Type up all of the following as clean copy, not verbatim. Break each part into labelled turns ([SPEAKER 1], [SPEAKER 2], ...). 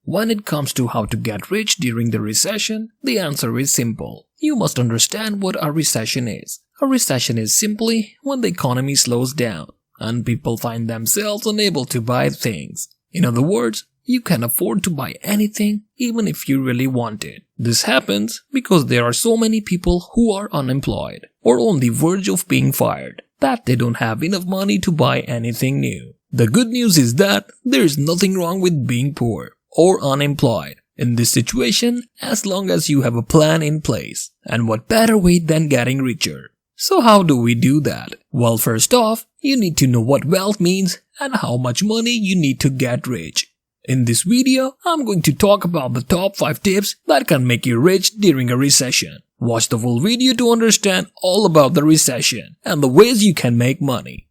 [SPEAKER 1] When it comes to how to get rich during the recession, the answer is simple. You must understand what a recession is. A recession is simply when the economy slows down and people find themselves unable to buy things. In other words, you can afford to buy anything even if you really want it. This happens because there are so many people who are unemployed or on the verge of being fired that they don't have enough money to buy anything new. The good news is that there is nothing wrong with being poor or unemployed in this situation as long as you have a plan in place. And what better way than getting richer? So how do we do that? Well, first off, you need to know what wealth means and how much money you need to get rich. In this video, I'm going to talk about the top 5 tips that can make you rich during a recession. Watch the full video to understand all about the recession and the ways you can make money.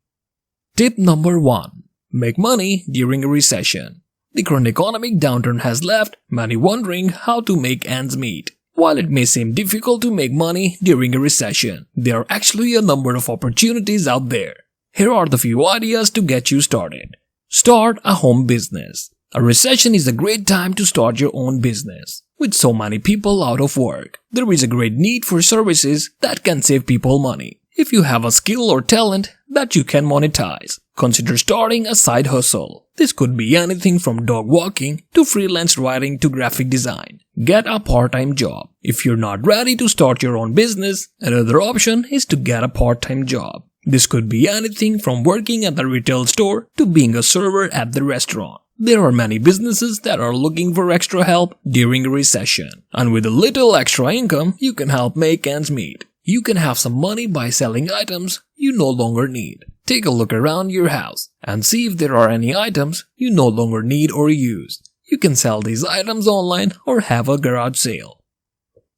[SPEAKER 1] Tip number 1. Make money during a recession. The current economic downturn has left many wondering how to make ends meet. While it may seem difficult to make money during a recession, there are actually a number of opportunities out there. Here are the few ideas to get you started. Start a home business. A recession is a great time to start your own business. With so many people out of work, there is a great need for services that can save people money. If you have a skill or talent that you can monetize, consider starting a side hustle. This could be anything from dog walking to freelance writing to graphic design. Get a part-time job. If you're not ready to start your own business, another option is to get a part-time job. This could be anything from working at the retail store to being a server at the restaurant. There are many businesses that are looking for extra help during a recession, and with a little extra income, you can help make ends meet. You can have some money by selling items you no longer need. Take a look around your house and see if there are any items you no longer need or use. You can sell these items online or have a garage sale.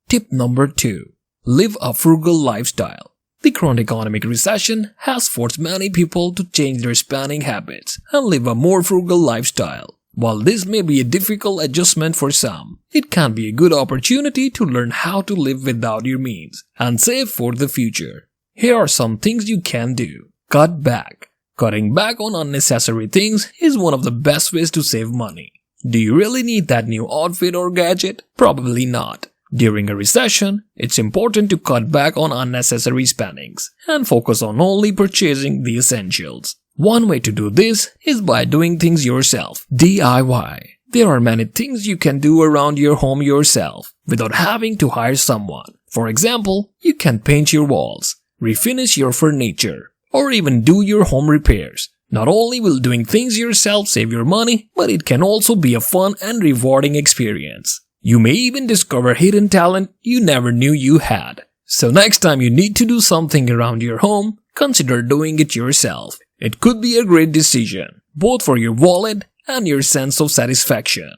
[SPEAKER 1] Tip number 2. Live a frugal lifestyle. The current economic recession has forced many people to change their spending habits and live a more frugal lifestyle. While this may be a difficult adjustment for some, it can be a good opportunity to learn how to live without your means and save for the future. Here are some things you can do. Cut back. Cutting back on unnecessary things is one of the best ways to save money. Do you really need that new outfit or gadget? Probably not. During a recession, it's important to cut back on unnecessary spendings and focus on only purchasing the essentials. One way to do this is by doing things yourself. DIY. There are many things you can do around your home yourself without having to hire someone. For example, you can paint your walls, refinish your furniture, or even do your home repairs. Not only will doing things yourself save your money, but it can also be a fun and rewarding experience. You may even discover hidden talent you never knew you had. So next time you need to do something around your home, consider doing it yourself. It could be a great decision, both for your wallet and your sense of satisfaction.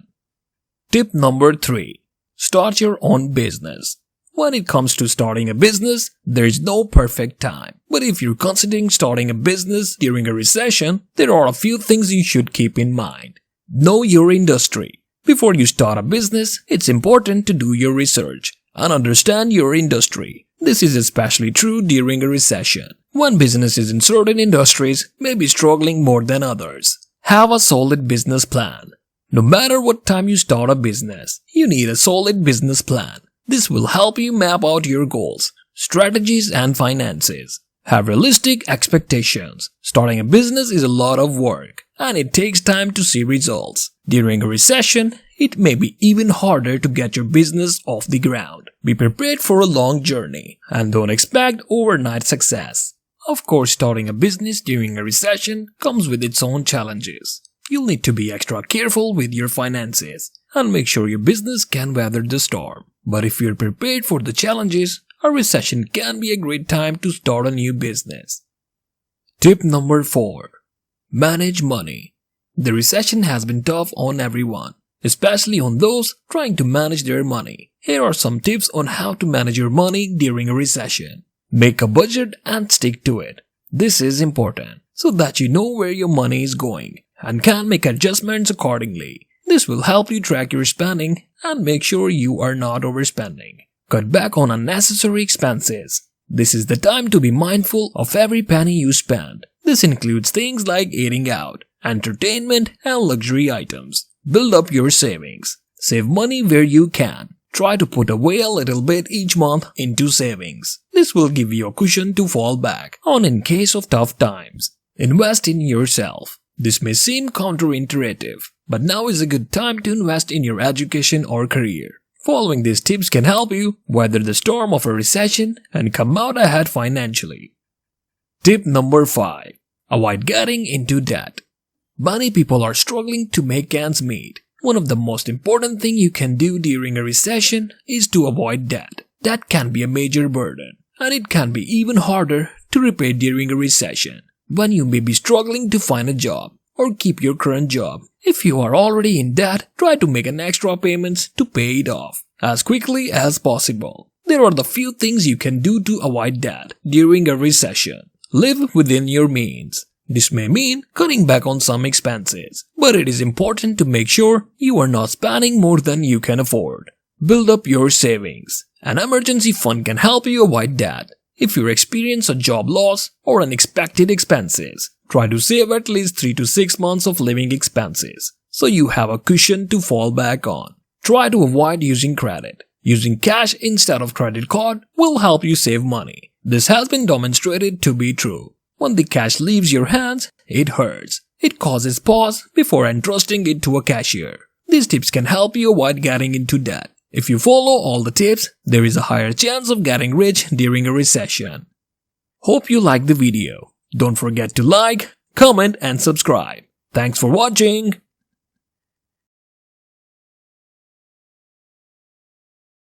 [SPEAKER 1] Tip number 3. Start your own business. When it comes to starting a business, there is no perfect time. But if you're considering starting a business during a recession, there are a few things you should keep in mind. Know your industry. Before you start a business, it's important to do your research and understand your industry. This is especially true during a recession, when businesses in certain industries may be struggling more than others. Have a solid business plan. No matter what time you start a business, you need a solid business plan. This will help you map out your goals, strategies, and finances. Have realistic expectations. Starting a business is a lot of work, and it takes time to see results. During a recession, it may be even harder to get your business off the ground. Be prepared for a long journey, and don't expect overnight success. Of course, starting a business during a recession comes with its own challenges. You'll need to be extra careful with your finances and make sure your business can weather the storm. But if you're prepared for the challenges, a recession can be a great time to start a new business. Tip number 4. Manage money. The recession has been tough on everyone, especially on those trying to manage their money. Here are some tips on how to manage your money during a recession. Make a budget and stick to it. This is important so that you know where your money is going and can make adjustments accordingly. This will help you track your spending and make sure you are not overspending. Cut back on unnecessary expenses. This is the time to be mindful of every penny you spend. This includes things like eating out, entertainment, and luxury items. Build up your savings. Save money where you can. Try to put away a little bit each month into savings. This will give you a cushion to fall back on in case of tough times. Invest in yourself. This may seem counterintuitive, but now is a good time to invest in your education or career. Following these tips can help you weather the storm of a recession and come out ahead financially. Tip number 5. Avoid getting into debt. Many people are struggling to make ends meet. One of the most important things you can do during a recession is to avoid debt. Debt can be a major burden, and it can be even harder to repay during a recession, when you may be struggling to find a job or keep your current job. If you are already in debt, try to make an extra payments to pay it off as quickly as possible. There are the few things you can do to avoid debt during a recession. Live within your means. This may mean cutting back on some expenses, but it is important to make sure you are not spending more than you can afford. Build up your savings. An emergency fund can help you avoid debt. If you experience a job loss or unexpected expenses, try to save at least 3 to 6 months of living expenses, so you have a cushion to fall back on. Try to avoid using credit. Using cash instead of credit card will help you save money. This has been demonstrated to be true. When the cash leaves your hands, it hurts. It causes pause before entrusting it to a cashier. These tips can help you avoid getting into debt. If you follow all the tips, there is a higher chance of getting rich during a recession. Hope you liked the video. Don't forget to like, comment and subscribe. Thanks for watching.